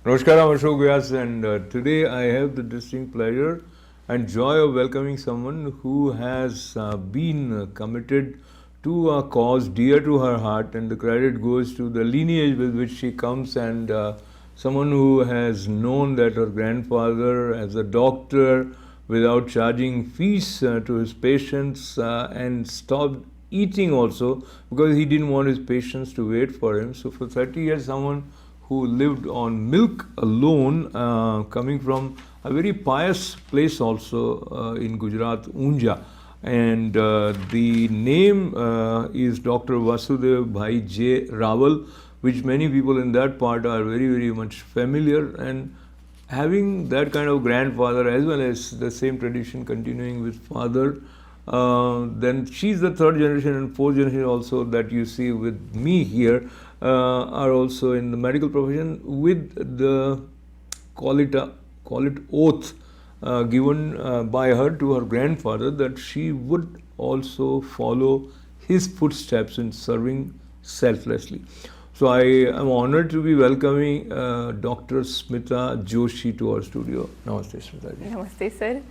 Namaskar, I'm Ashok Vyas, and today I have the distinct pleasure and joy of welcoming someone who has been committed to a cause dear to her heart, and the credit goes to the lineage with which she comes, and someone who has known that her grandfather as a doctor without charging fees to his patients and stopped eating also because he didn't want his patients to wait for him. So for 30 years someone who lived on milk alone, coming from a very pious place also in Gujarat, Unja. And the name is Dr. Vasudevbhai J. Raval, which many people in that part are very, very much familiar. And having that kind of grandfather as well as the same tradition continuing with father, then she's the third generation and fourth generation also that you see with me here are also in the medical profession with the call it oath given by her to her grandfather that she would also follow his footsteps in serving selflessly. So I am honored to be welcoming Dr. Smita Joshi to our studio. Namaste, Smita ji. Namaste, sir.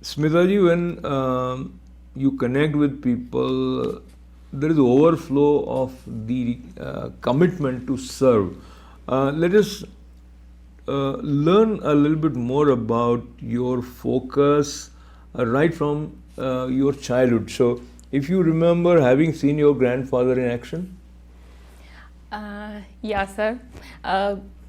Smita ji, when you connect with people, there is overflow of the commitment to serve. Let us learn a little bit more about your focus right from your childhood. So, if you remember having seen your grandfather in action? Yeah, sir.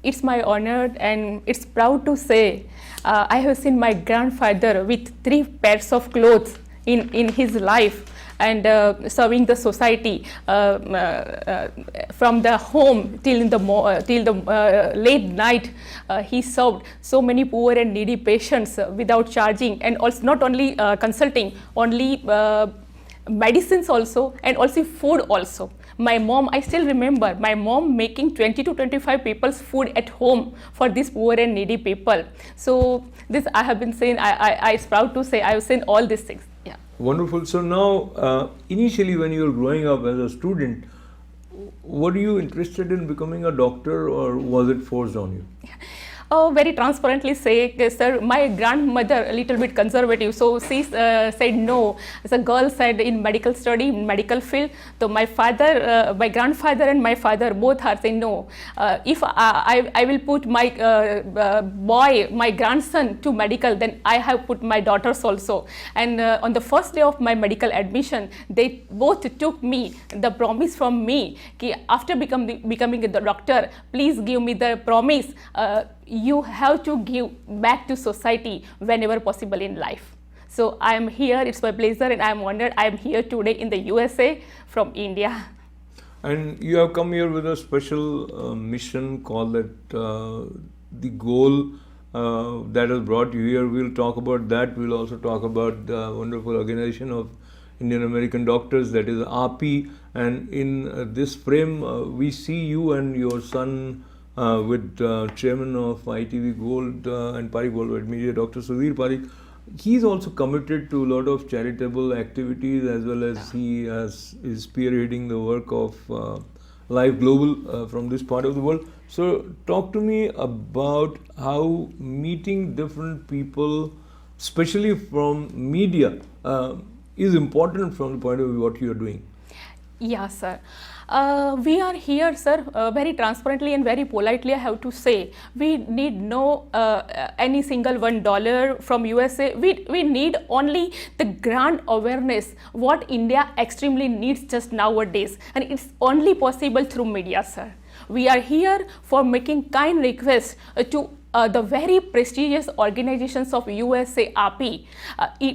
It's my honor and it's proud to say I have seen my grandfather with 3 pairs of clothes in his life and serving the society from the home till the late night. He served so many poor and needy patients without charging, and also not only consulting, only medicines also, and also food also. My mom, I still remember my mom making 20 to 25 people's food at home for these poor and needy people. So this I have been saying, I is proud to say I have seen all these things. Yeah. Wonderful. So now, initially when you were growing up as a student, were you interested in becoming a doctor or was it forced on you? Very transparently say, sir, my grandmother a little bit conservative, so she said no. As a girl said in medical study, in medical field. So my father, my grandfather and my father both are saying no. If I will put my boy, my grandson to medical, then I have put my daughters also. And on the first day of my medical admission, they both took me, the promise from me, ki after becoming a doctor, please give me the promise. You have to give back to society whenever possible in life. So I am here, it's my pleasure and I am honored. I am here today in the USA from India. And you have come here with a special mission called that the goal that has brought you here. We'll talk about that. We'll also talk about the wonderful organization of Indian American Doctors, that is API. And in this frame, we see you and your son with chairman of ITV Gold and Parikh Worldwide Media, Dr. Sudhir Parikh. He's also committed to a lot of charitable activities as well as he is spearheading the work of Life Global from this part of the world. So talk to me about how meeting different people, especially from media, is important from the point of view what you are doing. Yeah, sir. We are here, sir, very transparently and very politely I have to say, we need no any single $1 from USA. We need only the grand awareness what India extremely needs just nowadays, and it's only possible through media, sir. We are here for making kind requests to the very prestigious organizations of USA, API,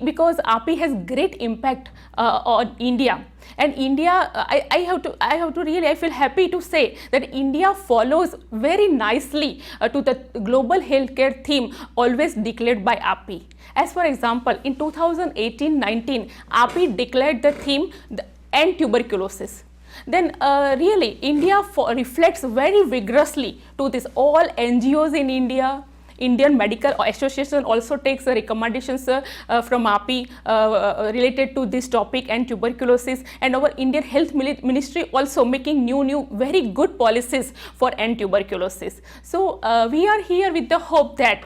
because API has great impact on India. And India, I have to really, I feel happy to say that India follows very nicely to the global healthcare theme always declared by API. As for example, in 2018-19, API declared the theme end tuberculosis. Then really India reflects very vigorously to this all NGOs in India, Indian Medical Association also takes recommendations from API related to this topic and tuberculosis, and our Indian Health Ministry also making new very good policies for end tuberculosis. So we are here with the hope that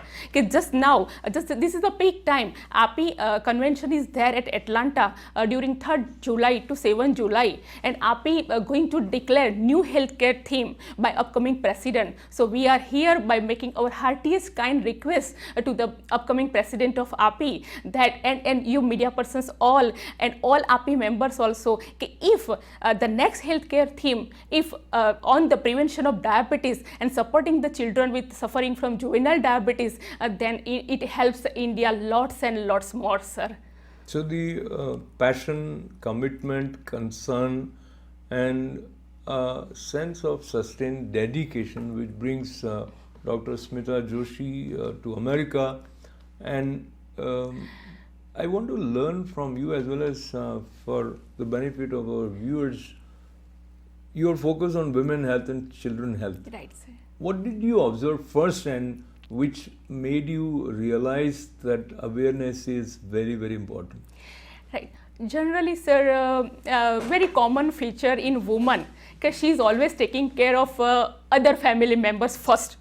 just now, this is the peak time. API convention is there at Atlanta during 3rd July to 7th July, and API going to declare new healthcare theme by upcoming president. So we are here by making our heartiest kind request to the upcoming president of API that, and you media persons all and all API members also, if the next healthcare theme, if on the prevention of diabetes and supporting the children with suffering from juvenile diabetes, then it helps India lots and lots more, sir. So the passion, commitment, concern, and sense of sustained dedication which brings Dr. Smita Joshi to America, and I want to learn from you as well as for the benefit of our viewers, your focus on women health and children health. Right, sir. What did you observe first and which made you realize that awareness is very, very important? Right. Generally, sir, very common feature in woman, because she is always taking care of other family members first.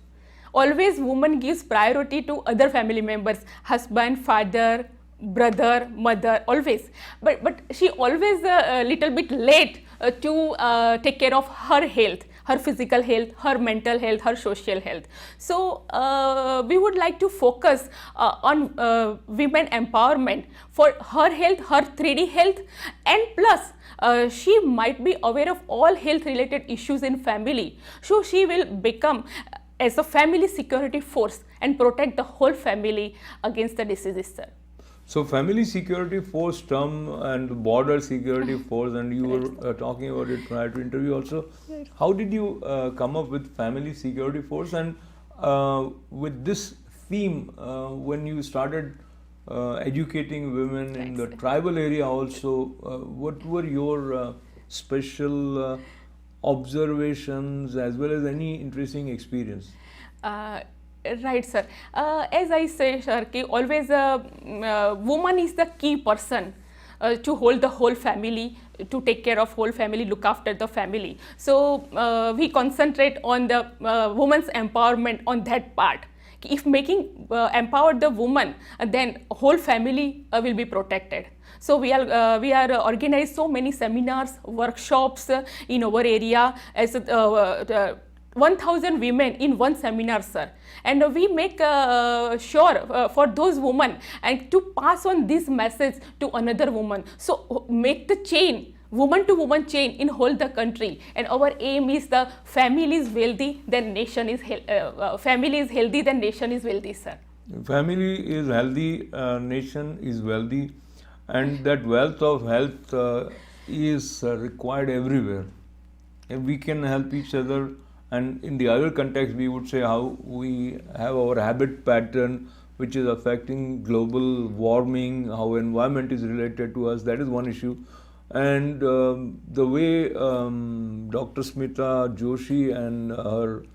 Always woman gives priority to other family members, husband, father, brother, mother, always. But she always a little bit late to take care of her health, her physical health, her mental health, her social health. So we would like to focus on women empowerment for her health, her 3D health, and plus she might be aware of all health related issues in family. So she will become as a family security force and protect the whole family against the diseases, sir. So family security force term and border security force, and you were talking about it prior to interview also. Right. How did you come up with family security force, and with this theme when you started educating women in the tribal area also, what were your special observations as well as any interesting experience? Right, sir. As I say, sir, always woman is the key person to hold the whole family, to take care of whole family, look after the family. So we concentrate on the woman's empowerment on that part. If making empower the woman, then whole family will be protected. So we are organized so many seminars, workshops in our area as 1,000 women in one seminar, sir, and we make sure for those women and to pass on this message to another woman. So make the chain, woman to woman chain in whole the country, and our aim is the family is wealthy, then nation is family is healthy, then nation is wealthy, sir. Family is healthy, nation is wealthy, and that wealth of health is required everywhere. If we can help each other. And in the other context, we would say how we have our habit pattern, which is affecting global warming, how environment is related to us. That is one issue. And the way Dr. Smita Joshi and her,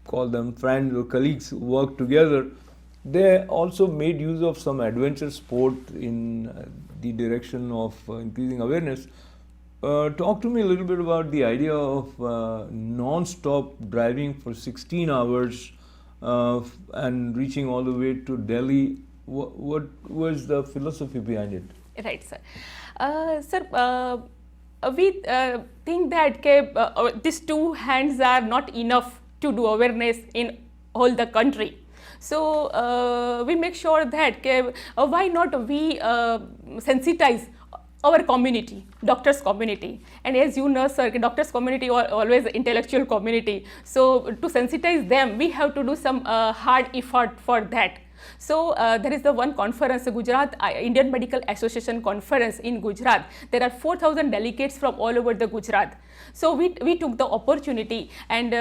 call them friends or colleagues, work together, they also made use of some adventure sport in the direction of increasing awareness. Talk to me a little bit about the idea of non-stop driving for 16 hours and reaching all the way to Delhi. What was the philosophy behind it? Right, sir. Sir, we think that these two hands are not enough to do awareness in all the country. So we make sure that why not we sensitize our community, doctors community, and as you know, sir, doctors community are always intellectual community. So to sensitize them, we have to do some hard effort for that. So there is the one conference, Gujarat Indian Medical Association conference in Gujarat. There are 4,000 delegates from all over the Gujarat. So we took the opportunity, and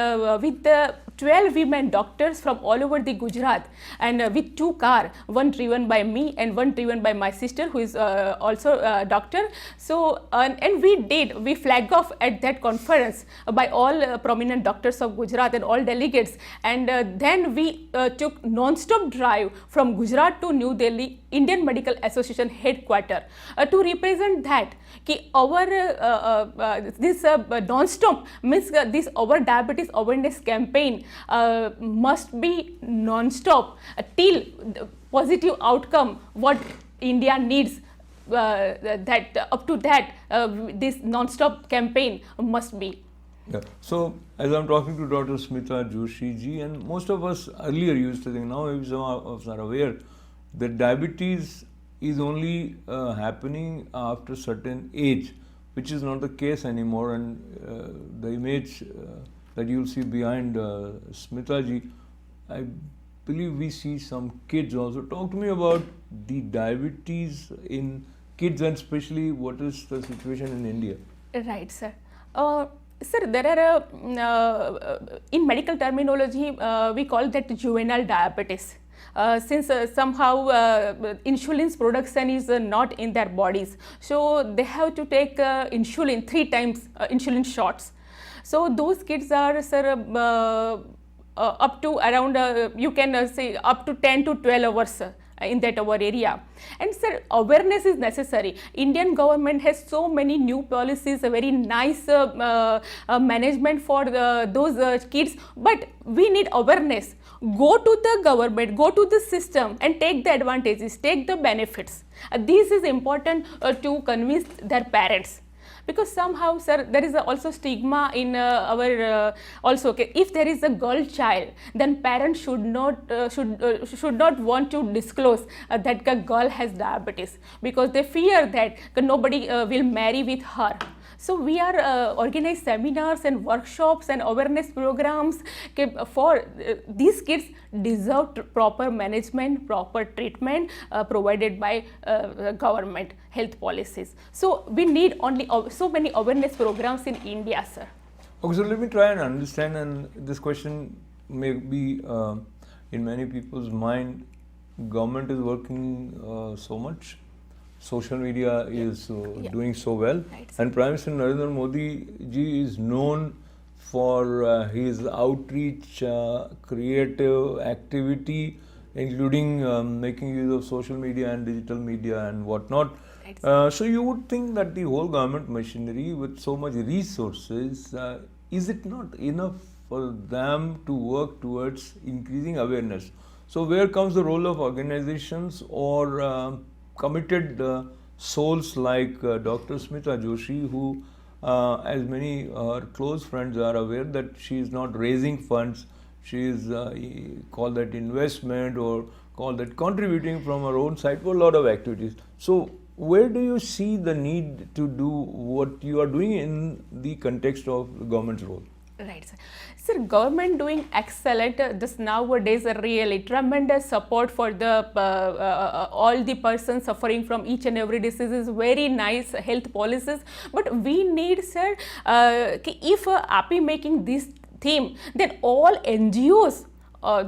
with the 12 women doctors from all over the Gujarat, and with 2 cars, one driven by me and one driven by my sister, who is also a doctor. So and we flag off at that conference by all prominent doctors of Gujarat and all delegates, and then we took non-stop drive from Gujarat to New Delhi Indian Medical Association headquarters to represent that ki our this non-stop means this our diabetes awareness campaign must be non-stop till positive outcome what India needs. That up to that this non-stop campaign must be. Yeah. So, as I'm talking to Dr. Smita Joshi ji, and most of us earlier used to think, now maybe some of us are aware that diabetes is only happening after certain age, which is not the case anymore. And the image that you'll see behind Smita ji, I believe we see some kids also. Talk to me about the diabetes in kids, and especially what is the situation in India. Right, sir. Sir, there are in medical terminology we call that juvenile diabetes. Since somehow insulin's production is not in their bodies, so they have to take insulin 3 times insulin shots. So those kids are, sir, up to around you can say up to 10 to 12 hours in that our area. And sir, awareness is necessary. Indian government has so many new policies, a very nice management for those kids, but we need awareness. Go to the government, go to the system and take the advantages, take the benefits. This is important to convince their parents. Because somehow, sir, there is also stigma in our also. Okay, if there is a girl child, then parents should not want to disclose that a girl has diabetes, because they fear that nobody will marry with her. So we are organize seminars and workshops and awareness programs for these kids deserve proper management, proper treatment provided by government health policies. So we need only so many awareness programs in India, sir. Okay, so let me try and understand, and this question may be in many people's mind. Government is working so much. Social media is doing so well, Right. and Prime Minister Narendra Modi ji is known for his outreach, creative activity, including making use of social media and digital media and whatnot. Right. So you would think that the whole government machinery with so much resources, is it not enough for them to work towards increasing awareness? So where comes the role of organizations or committed souls like Dr. Smita Joshi, who, as many her close friends are aware, that she is not raising funds, she is call that investment or call that contributing from her own side for a lot of activities. So where do you see the need to do what you are doing in the context of the government's role? Right, sir. Sir, government doing excellent. This nowadays really tremendous support for the all the persons suffering from each and every disease is very nice health policies. But we need, sir, if API making this theme, then all NGOs.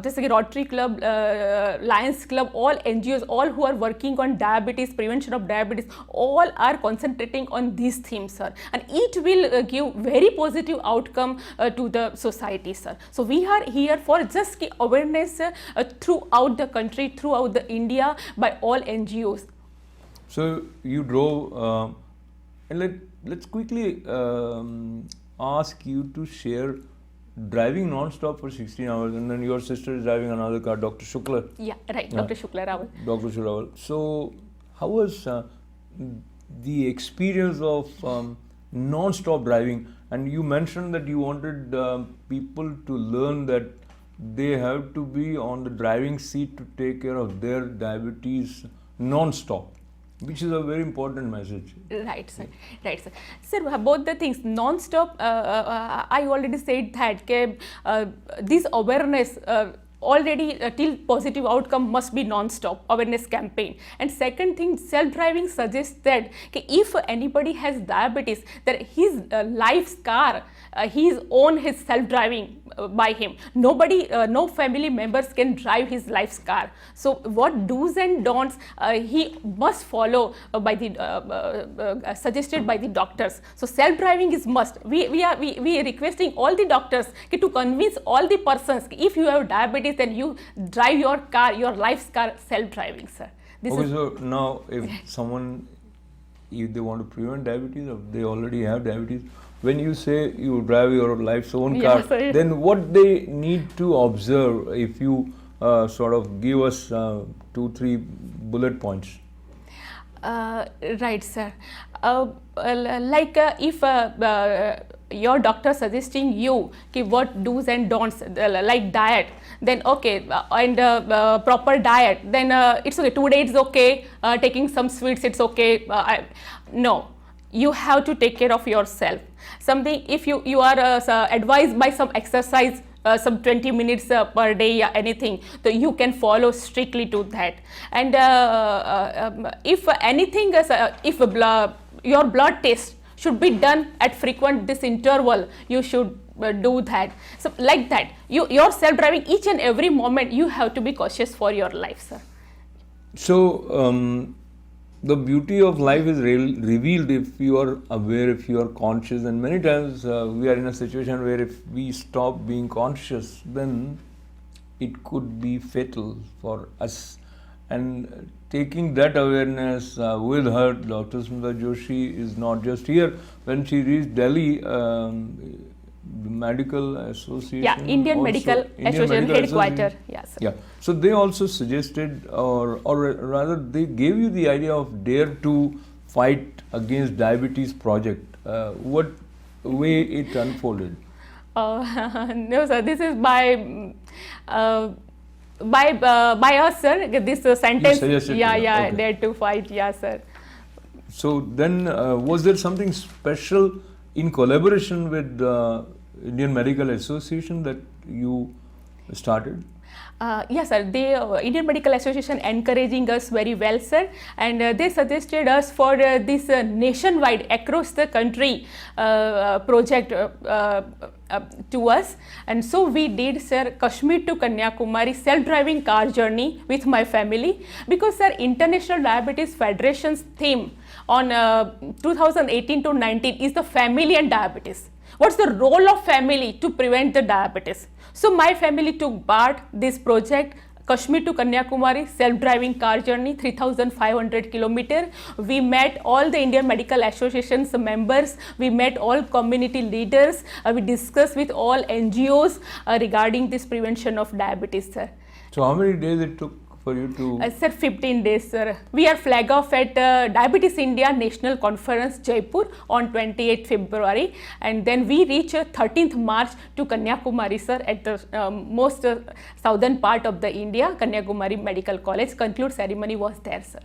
This Rotary Club, Lions Club, all NGOs, all who are working on diabetes, prevention of diabetes, all are concentrating on these themes, sir. And it will give very positive outcome to the society, sir. So we are here for just awareness throughout the country, throughout the India by all NGOs. So you drove, and let's quickly ask you to share driving non-stop for 16 hours, and then your sister is driving another car, Dr. Shukla. Yeah, right, Dr. Shukla Raval. Dr. Raval. So, how was the experience of non-stop driving? And you mentioned that you wanted people to learn that they have to be on the driving seat to take care of their diabetes non-stop, which is a very important message. Right, sir. Right, sir. Sir, both the things, non-stop, I already said that this awareness already till positive outcome must be non-stop awareness campaign. And second thing, self-driving suggests that if anybody has diabetes, that his life's car, he own his self-driving by him. Nobody, no family members can drive his life's car. So what do's and don'ts he must follow by the suggested by the doctors. So self-driving is must. We are requesting all the doctors to convince all the persons, if you have diabetes, then you drive your car, your life's car, self-driving, sir. Okay, so now if someone, if they want to prevent diabetes, or they already have diabetes, when you say you drive your life's own car, sir. then what they need to observe, if you sort of give us 2-3 bullet points? Right, sir. If your doctor suggesting you what do's and don'ts, like diet, then okay, and proper diet, then it's okay. 2 days okay, taking some sweets, it's okay. No, you have to take care of yourself. Something, if you are advised by some exercise, some 20 minutes per day, anything, so you can follow strictly to that. And if anything, if your blood test should be done at frequent this interval, you should do that. So like that, your self-driving, each and every moment you have to be cautious for your life, sir. So the beauty of life is revealed if you are aware, if you are conscious, and many times we are in a situation where if we stop being conscious, then it could be fatal for us. And taking that awareness with her, Dr. Smita Joshi is not just here. When she reached Delhi, the Medical Association, Yeah, Indian Medical Association headquarters. Yes, sir. Yeah, so they also suggested, or rather, they gave you the idea of Dare to Fight Against Diabetes project. What way it unfolded? No, sir. This is by us, sir. This sentence. Okay. Dare to fight. Yeah, sir. So then, was there something special in collaboration with Indian Medical Association that you started? Yes, sir. The Indian Medical Association encouraging us very well, sir, and they suggested us for this nationwide, across the country project to us, and so we did, sir, Kashmir to Kanyakumari self-driving car journey with my family, because, sir, International Diabetes Federation's theme on 2018 to 19 is the family and diabetes. What's the role of family to prevent the diabetes? So my family took part this project, Kashmir to Kanyakumari self-driving car journey, 3,500 kilometers. We met all the Indian Medical Association's members. We met all community leaders. We discussed with all NGOs regarding this prevention of diabetes, sir. So how many days it took for you to? Sir, 15 days, sir. We are flag off at Diabetes India National Conference, Jaipur on 28th February, and then we reach 13th March to Kanyakumari, sir, at the most southern part of the India. Kanyakumari Medical College conclude ceremony was there, sir.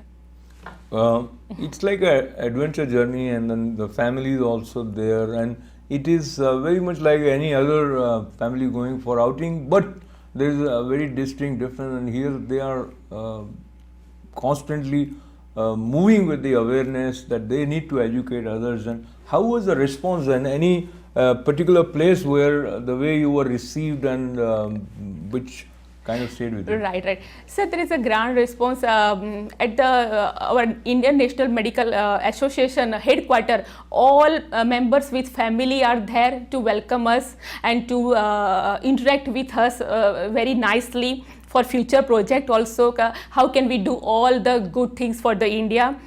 It's like an adventure journey, and then the family is also there, and it is very much like any other family going for outing, but there is a very distinct difference, and here they are constantly moving with the awareness that they need to educate others. And how was the response, and any particular place where the way you were received and which kind of stayed with you? Right. Sir, there is a grand response at the our Indian National Medical Association headquarters. All members with family are there to welcome us and to interact with us very nicely for future project also. How can we do all the good things for the India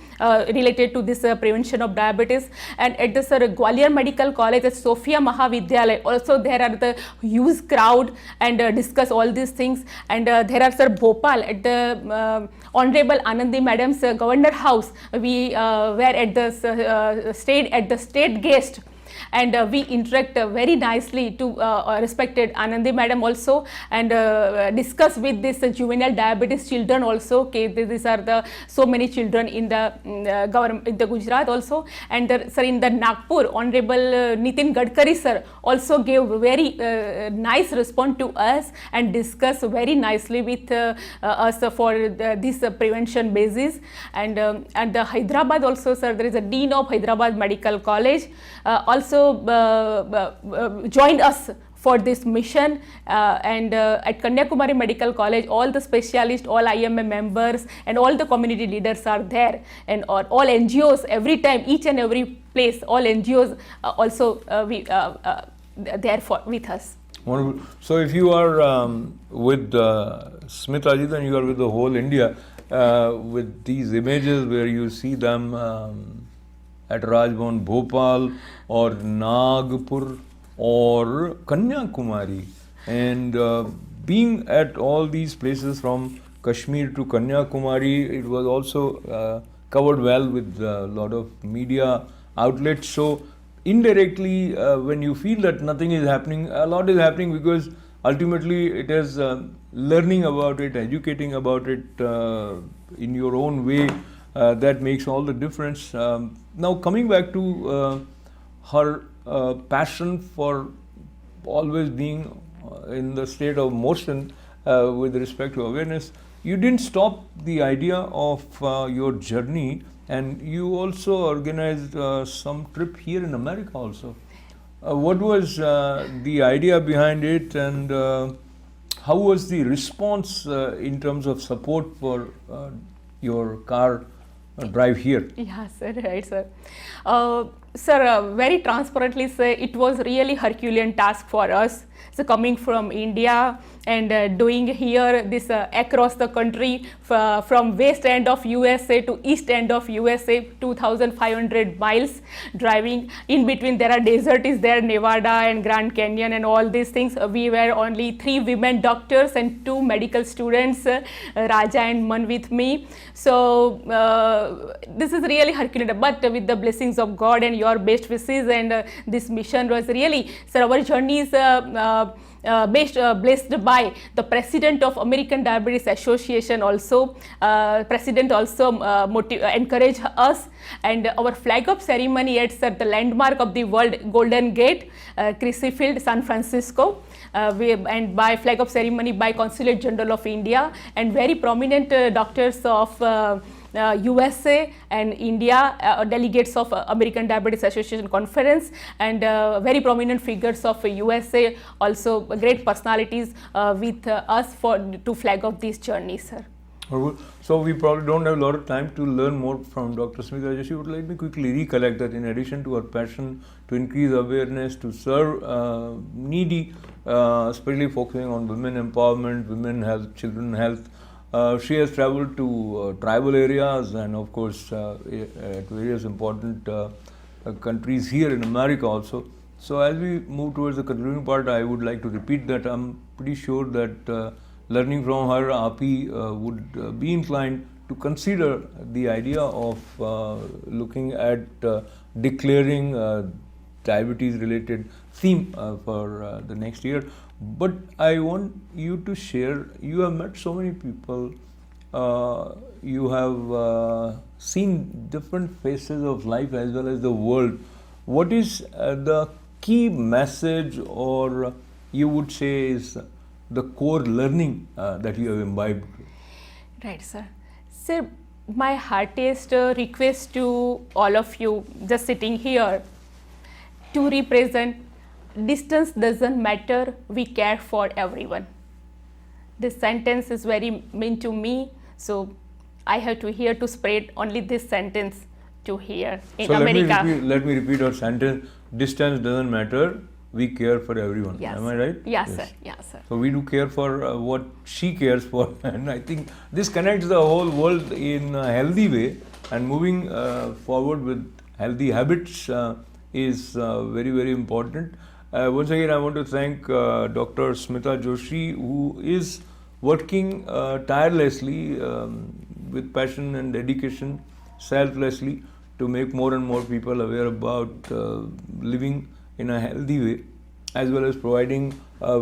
related to this prevention of diabetes. And at the Gwalior Medical College at Sophia Mahavidyalaya also there are the huge crowd and discuss all these things. And there are Bhopal at the Honorable Anandi Madam's Governor House. We were at the stayed at the state guest and we interact very nicely to respected Anandi madam also, and discuss with this juvenile diabetes children also. Okay, these are the so many children in the government, in the Gujarat also, and sir, in the Nagpur, honorable Nitin Gadkari sir also gave very nice response to us and discuss very nicely with us for this prevention basis. And the Hyderabad also, sir, there is a dean of Hyderabad Medical College also joined us for this mission, and at Kanyakumari Medical College, all the specialists, all IMA members and all the community leaders are there, and all NGOs, every time, each and every place, all NGOs also there for with us. Wonderful. So if you are with Smita ji, then you are with the whole India, with these images where you see them at Rajbhavan Bhopal or Nagpur or Kanyakumari, and being at all these places from Kashmir to Kanyakumari, it was also covered well with a lot of media outlets. So indirectly, when you feel that nothing is happening, a lot is happening, because ultimately it is learning about it, educating about it in your own way, that makes all the difference. Now coming back to her passion for always being in the state of motion with respect to awareness, you didn't stop the idea of your journey, and you also organized some trip here in America also. What was the idea behind it, and how was the response in terms of support for your car drive here? Yeah, sir, right, sir. Sir, very transparently say, it was really Herculean task for us. So coming from India and doing here this across the country, from west end of USA to east end of USA, 2,500 miles driving. In between there are desert is there, Nevada and Grand Canyon and all these things. We were only 3 women doctors and 2 medical students, Raja and Man with me. So this is really Herculean, but with the blessings of God and your best wishes, and this mission was really, sir, our journey is blessed by the president of American Diabetes Association also. President also encouraged us, and our flag up ceremony at the landmark of the world, Golden Gate, Crissy Field, San Francisco, and by flag up ceremony by Consulate General of India, and very prominent doctors of USA and India, delegates of American Diabetes Association conference, and very prominent figures of USA, also great personalities with us to flag off this journey, sir. So we probably don't have a lot of time to learn more from Dr. Smita Joshi, but let me quickly recollect that in addition to her passion to increase awareness, to serve needy, especially focusing on women empowerment, women health, children health, she has traveled to tribal areas, and of course at various important countries here in America also. So as we move towards the concluding part, I would like to repeat that I'm pretty sure that learning from her, API would be inclined to consider the idea of looking at declaring diabetes related theme for the next year. But I want you to share, you have met so many people, you have seen different phases of life as well as the world. What is the key message, or you would say is the core learning that you have imbibed? Right, sir. Sir, my heartiest request to all of you just sitting here to represent, distance doesn't matter, we care for everyone. This sentence is very mean to me, so I have to here to spread only this sentence to here in America. Let me repeat our sentence. Distance doesn't matter, we care for everyone. Yes. Am I right? Yes, sir. Yes, sir. So we do care for what she cares for, and I think this connects the whole world in a healthy way, and moving forward with healthy habits is very, very important. Once again, I want to thank Dr. Smita Joshi, who is working tirelessly with passion and dedication, selflessly, to make more and more people aware about living in a healthy way, as well as providing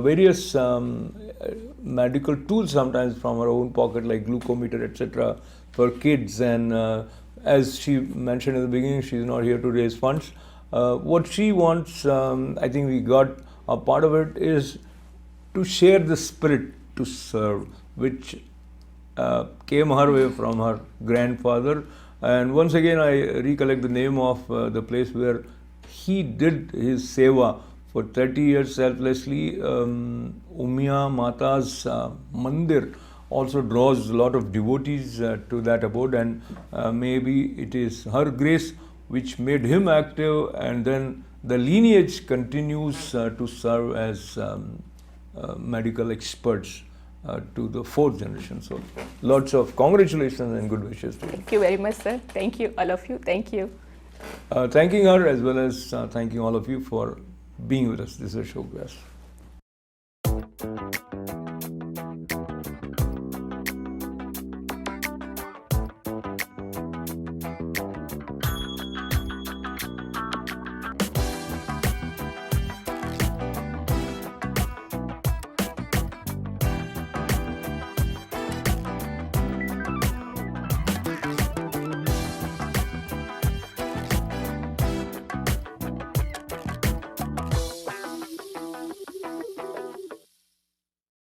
various medical tools sometimes from her own pocket, like glucometer, etc., for kids. And as she mentioned in the beginning, she's not here to raise funds. What she wants, I think we got a part of it, is to share the spirit to serve, which came her way from her grandfather. And once again, I recollect the name of the place where he did his seva for 30 years selflessly. Ummiya Mata's Mandir also draws a lot of devotees to that abode, and maybe it is her grace which made him active, and then the lineage continues to serve as medical experts to the fourth generation. So lots of congratulations and good wishes to you. Thank you very much, sir. Thank you, all of you. Thank you. Thanking her as well as thanking all of you for being with us. This is Ashok Vyas.